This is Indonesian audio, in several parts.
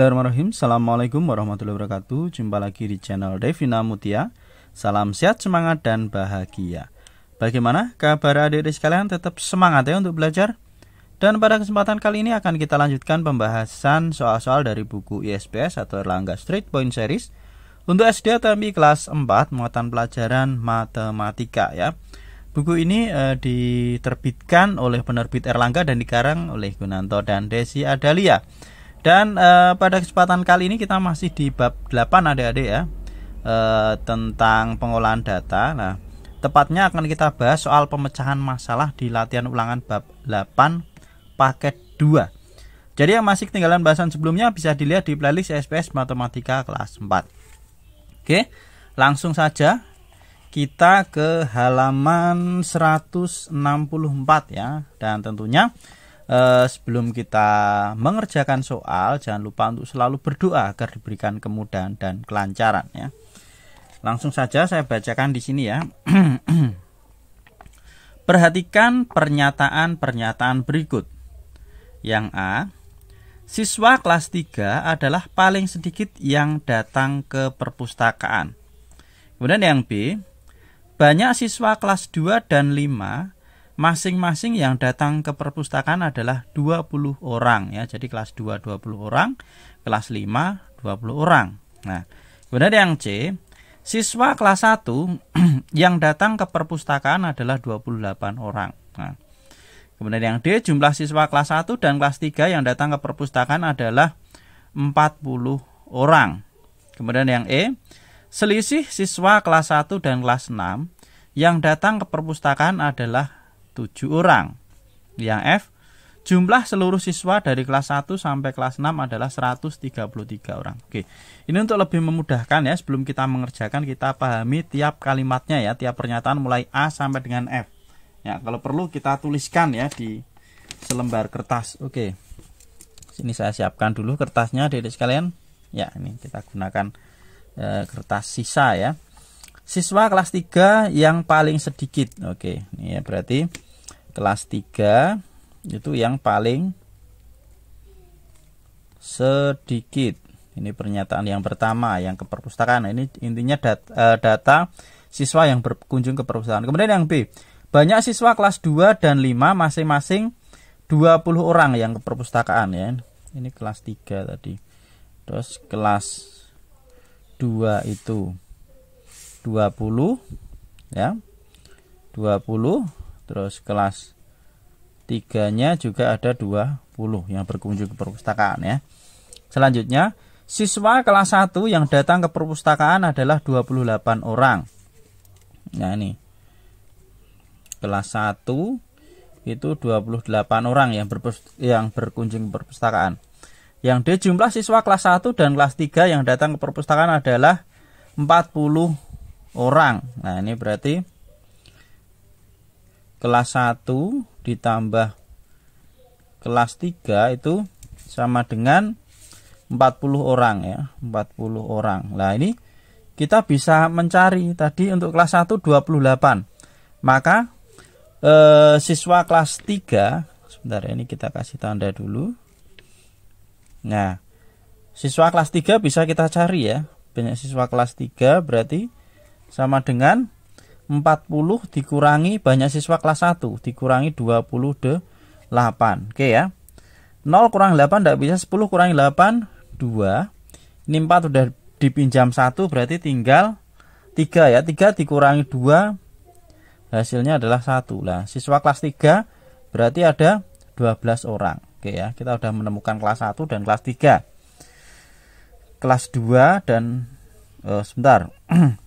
Bismillahirrahmanirrahim. Assalamualaikum warahmatullahi wabarakatuh. Jumpa lagi di channel Devina Mutia. Salam sehat, semangat, dan bahagia. Bagaimana kabar adik-adik sekalian? Tetap semangat ya untuk belajar. Dan pada kesempatan kali ini akan kita lanjutkan pembahasan soal-soal dari buku ISPS atau Erlangga Straight Point Series untuk SD atau MI kelas 4 muatan pelajaran matematika ya. Buku ini diterbitkan oleh penerbit Erlangga dan dikarang oleh Gunanto dan Desi Adalia. Dan pada kesempatan kali ini kita masih di bab 8 adik-adik ya, tentang pengolahan data. Nah, tepatnya akan kita bahas soal pemecahan masalah di latihan ulangan bab 8 paket 2. Jadi yang masih ketinggalan bahasan sebelumnya bisa dilihat di playlist SPS Matematika kelas 4. Oke, langsung saja kita ke halaman 164 ya. Dan tentunya sebelum kita mengerjakan soal, jangan lupa untuk selalu berdoa agar diberikan kemudahan dan kelancaran ya. Langsung saja saya bacakan di sini ya. Perhatikan pernyataan-pernyataan berikut. Yang A, siswa kelas 3 adalah paling sedikit yang datang ke perpustakaan. Kemudian yang B, banyak siswa kelas 2 dan 5 masing-masing yang datang ke perpustakaan adalah 20 orang ya. Jadi kelas 2 20 orang, kelas 5 20 orang. Nah, kemudian yang C, siswa kelas 1 yang datang ke perpustakaan adalah 28 orang. Nah, kemudian yang D, jumlah siswa kelas 1 dan kelas 3 yang datang ke perpustakaan adalah 40 orang. Kemudian yang E, selisih siswa kelas 1 dan kelas 6 yang datang ke perpustakaan adalah 7 orang. Yang F, jumlah seluruh siswa dari kelas 1 sampai kelas 6 adalah 133 orang. Oke, ini untuk lebih memudahkan ya, sebelum kita mengerjakan kita pahami tiap kalimatnya ya, tiap pernyataan mulai A sampai dengan F. Ya, kalau perlu kita tuliskan ya di selembar kertas. Oke, sini saya siapkan dulu kertasnya adik-adik sekalian. Ya, ini kita gunakan kertas sisa ya. Siswa kelas 3 yang paling sedikit. Oke, ini ya berarti kelas 3 itu yang paling sedikit. Ini pernyataan yang pertama yang ke perpustakaan. Ini intinya data siswa yang berkunjung ke perpustakaan. Kemudian yang B, banyak siswa kelas 2 dan 5 masing-masing 20 orang yang ke perpustakaan ya. Ini kelas 3 tadi. Terus kelas 2 itu 20 ya, 20. Terus kelas 3-nya juga ada 20 yang berkunjung ke perpustakaan ya. Selanjutnya, siswa kelas 1 yang datang ke perpustakaan adalah 28 orang. Nah, ini kelas 1 itu 28 orang yang berkunjung ke perpustakaan. Yang D, jumlah siswa kelas 1 dan kelas 3 yang datang ke perpustakaan adalah 40 orang. Nah, ini berarti kelas 1 ditambah kelas 3 itu sama dengan 40 orang ya, 40 orang. Nah, ini kita bisa mencari tadi untuk kelas 1 28. Maka siswa kelas 3, sebentar ya, ini kita kasih tanda dulu. Nah, siswa kelas 3 bisa kita cari ya. Banyak siswa kelas 3 berarti sama dengan 40 dikurangi banyak siswa kelas 1 dikurangi 28. Oke ya. 0 kurang 8 tidak bisa, 10 kurangi 8 2. Ini 4 sudah dipinjam 1 berarti tinggal 3 ya. 3 dikurangi 2 hasilnya adalah 1. Nah, siswa kelas 3 berarti ada 12 orang. Oke ya. Kita sudah menemukan kelas 1 dan kelas 3. Kelas 2 dan sebentar.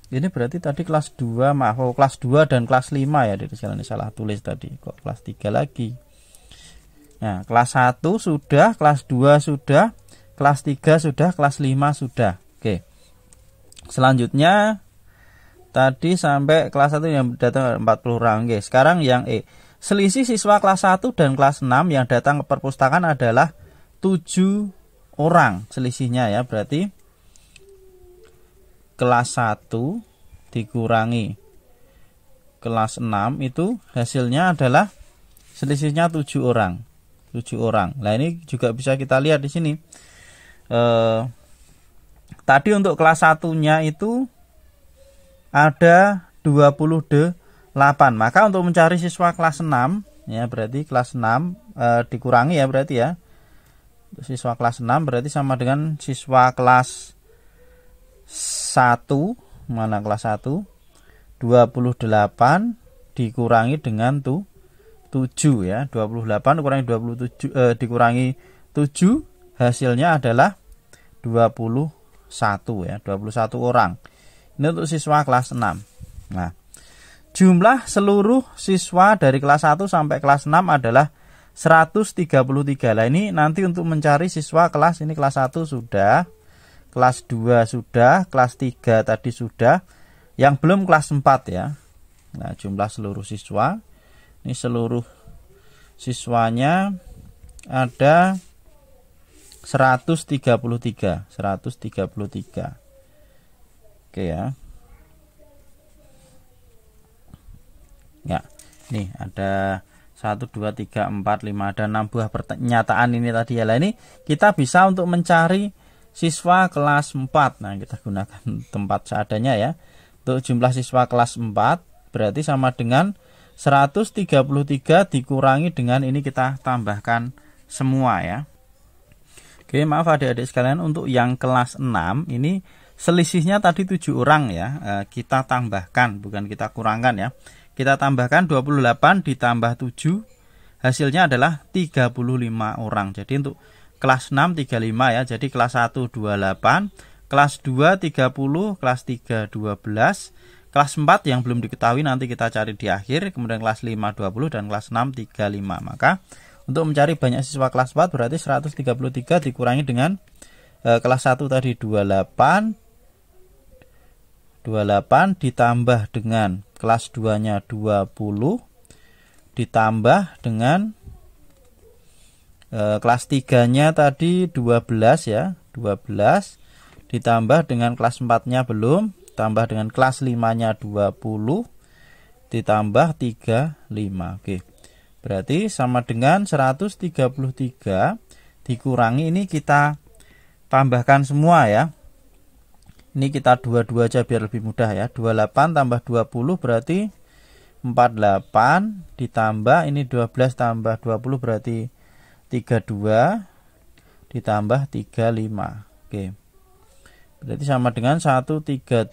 Ini berarti tadi kelas 2, maaf, kelas 2 dan kelas 5 ya. Jadi salah tulis tadi. Kok kelas 3 lagi? Nah, kelas 1 sudah, kelas 2 sudah, kelas 3 sudah, kelas 5 sudah. Oke. Selanjutnya tadi sampai kelas 1 yang datang 40 orang. Oke, sekarang yang E. Selisih siswa kelas 1 dan kelas 6 yang datang ke perpustakaan adalah 7 orang selisihnya ya. Berarti kelas 1 dikurangi kelas 6 itu hasilnya adalah selisihnya 7 orang. 7 orang. Nah, ini juga bisa kita lihat di sini. tadi untuk kelas 1-nya itu ada 28. Maka untuk mencari siswa kelas 6 ya, berarti kelas 6 dikurangi ya, berarti ya. Siswa kelas 6 berarti sama dengan siswa kelas 1. Mana kelas 1? 28 dikurangi dengan 7 ya. 28 dikurangi 27 dikurangi 7 hasilnya adalah 21 ya, 21 orang. Ini untuk siswa kelas 6. Nah, jumlah seluruh siswa dari kelas 1 sampai kelas 6 adalah 133. Lah ini nanti untuk mencari siswa kelas ini, kelas 1 sudah, kelas 2 sudah, kelas 3 tadi sudah, yang belum kelas 4 ya. Nah, jumlah seluruh siswa, ini seluruh siswanya ada 133. Oke ya. Ya, nih ada 1, 2, 3, 4, 5, ada 6 buah pernyataan ini tadi ya. Lah ini kita bisa untuk mencari siswa kelas 4. Nah, kita gunakan tempat seadanya ya. Untuk jumlah siswa kelas 4 berarti sama dengan 133 dikurangi dengan ini, kita tambahkan semua ya. Oke, maaf adik-adik sekalian, untuk yang kelas 6 ini selisihnya tadi 7 orang ya. Kita tambahkan, bukan kita kurangkan ya. Kita tambahkan 28 ditambah 7, hasilnya adalah 35 orang. Jadi untuk kelas 6 35 ya. Jadi kelas 1 28, kelas 2 30, kelas 3 12, kelas 4 yang belum diketahui nanti kita cari di akhir, kemudian kelas 5 20 dan kelas 6 35. Maka untuk mencari banyak siswa kelas 4 berarti 133 dikurangi dengan kelas 1 tadi 28 ditambah dengan kelas 2-nya 20 ditambah dengan kelas 3-nya tadi 12 ya, 12 ditambah dengan kelas 4-nya belum, tambah dengan kelas 5-nya 20 ditambah 35. Oke. Berarti sama dengan 133 dikurangi, ini kita tambahkan semua ya. Ini kita 22 aja biar lebih mudah ya. 28 tambah 20 berarti 48 ditambah ini 12 tambah 20 berarti 32 ditambah 35. Oke. Berarti sama dengan 133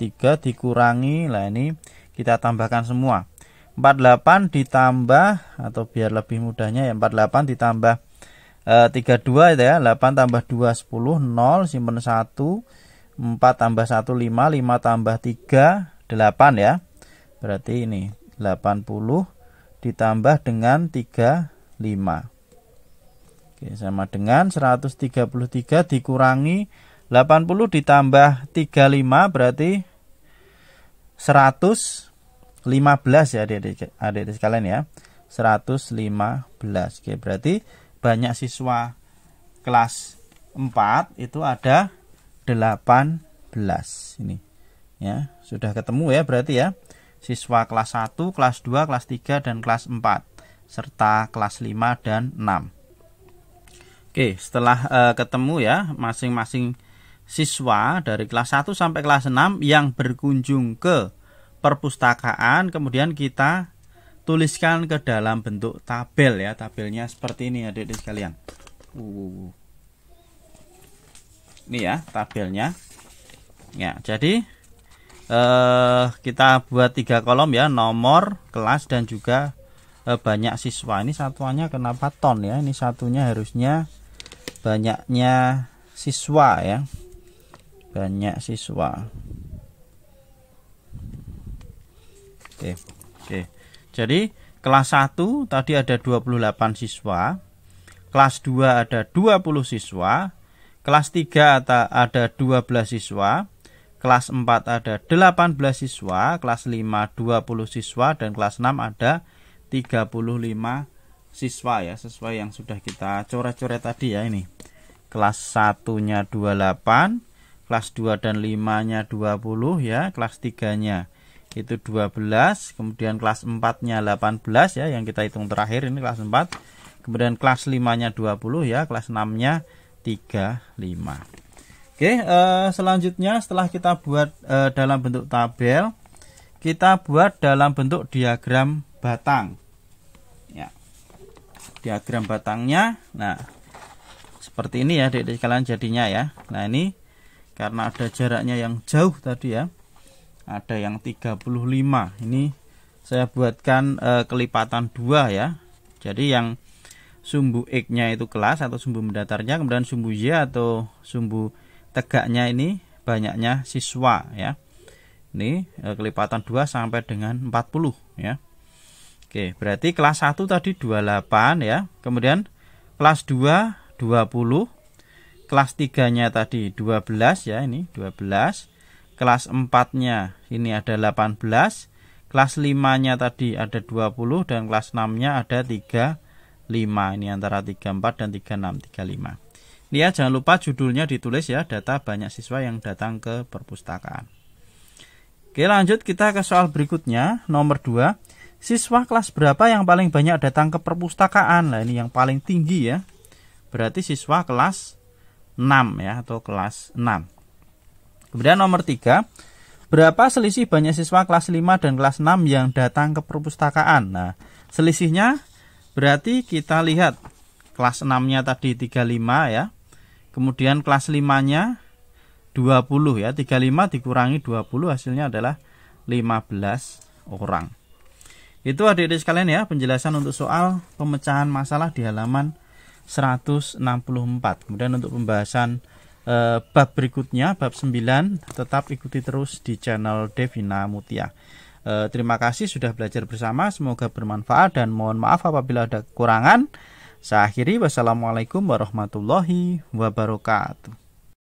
dikurangi, lah ini kita tambahkan semua. 48 ditambah, atau biar lebih mudahnya ya, 48 ditambah 32 itu ya. 8 tambah 2 10, 0 simpen 1, 4 tambah 1 5, 5 tambah 3 8 ya. Berarti ini 80 ditambah dengan 35. Oke, sama dengan 133 dikurangi 80 ditambah 35 berarti 115 ya adik-adik sekalian ya. 115. Oke, berarti banyak siswa kelas 4 itu ada 18 ini. Ya, sudah ketemu ya berarti ya. Siswa kelas 1, kelas 2, kelas 3 dan kelas 4 serta kelas 5 dan 6. Oke, setelah ketemu ya masing-masing siswa dari kelas 1 sampai kelas 6 yang berkunjung ke perpustakaan, kemudian kita tuliskan ke dalam bentuk tabel ya. Tabelnya seperti ini adik-adik sekalian. Ini ya tabelnya. Ya, jadi kita buat 3 kolom ya, nomor, kelas dan juga banyak siswa. Ini satuannya kenapa ton ya? Ini satunya harusnya banyaknya siswa ya. Banyak siswa. Oke. Jadi kelas 1 tadi ada 28 siswa, kelas 2 ada 20 siswa, kelas 3 ada 12 siswa, kelas 4 ada 18 siswa, kelas 5 20 siswa dan kelas 6 ada 35 siswa ya, sesuai yang sudah kita coret-coret tadi ya. Ini kelas 1-nya 28, kelas 2 dan 5-nya 20 ya, kelas 3-nya itu 12, kemudian kelas 4-nya 18 ya, yang kita hitung terakhir ini kelas 4, kemudian kelas 5-nya 20 ya, kelas 6-nya 35. Oke, selanjutnya setelah kita buat dalam bentuk tabel, kita buat dalam bentuk diagram batang. Ya. Diagram batangnya, nah seperti ini ya adik-adik sekalian jadinya ya. Nah ini karena ada jaraknya yang jauh tadi ya, ada yang 35. Ini saya buatkan kelipatan 2 ya. Jadi yang sumbu X-nya itu kelas atau sumbu mendatarnya, kemudian sumbu Y atau sumbu tegaknya ini banyaknya siswa ya. Ini kelipatan 2 sampai dengan 40 ya. Oke, berarti kelas 1 tadi 28 ya. Kemudian kelas 2 20. Kelas 3-nya tadi 12 ya, ini 12. Kelas 4-nya ini ada 18. Kelas 5-nya tadi ada 20 dan kelas 6-nya ada 35. Ini antara 34 dan 36, 35. Ini ya, jangan lupa judulnya ditulis ya, data banyak siswa yang datang ke perpustakaan. Oke, lanjut kita ke soal berikutnya, nomor 2. Siswa kelas berapa yang paling banyak datang ke perpustakaan? Nah, ini yang paling tinggi ya. Berarti siswa kelas 6 ya, atau kelas 6. Kemudian nomor 3. Berapa selisih banyak siswa kelas 5 dan kelas 6 yang datang ke perpustakaan? Nah, selisihnya berarti kita lihat kelas 6-nya tadi 35 ya. Kemudian kelas 5-nya 20 ya. 35 dikurangi 20 hasilnya adalah 15 orang. Itu adik-adik sekalian ya penjelasan untuk soal pemecahan masalah di halaman 164. Kemudian untuk pembahasan bab berikutnya, bab 9, tetap ikuti terus di channel Devina Mutia. Terima kasih sudah belajar bersama, semoga bermanfaat dan mohon maaf apabila ada kekurangan. Saya akhiri, wassalamualaikum warahmatullahi wabarakatuh.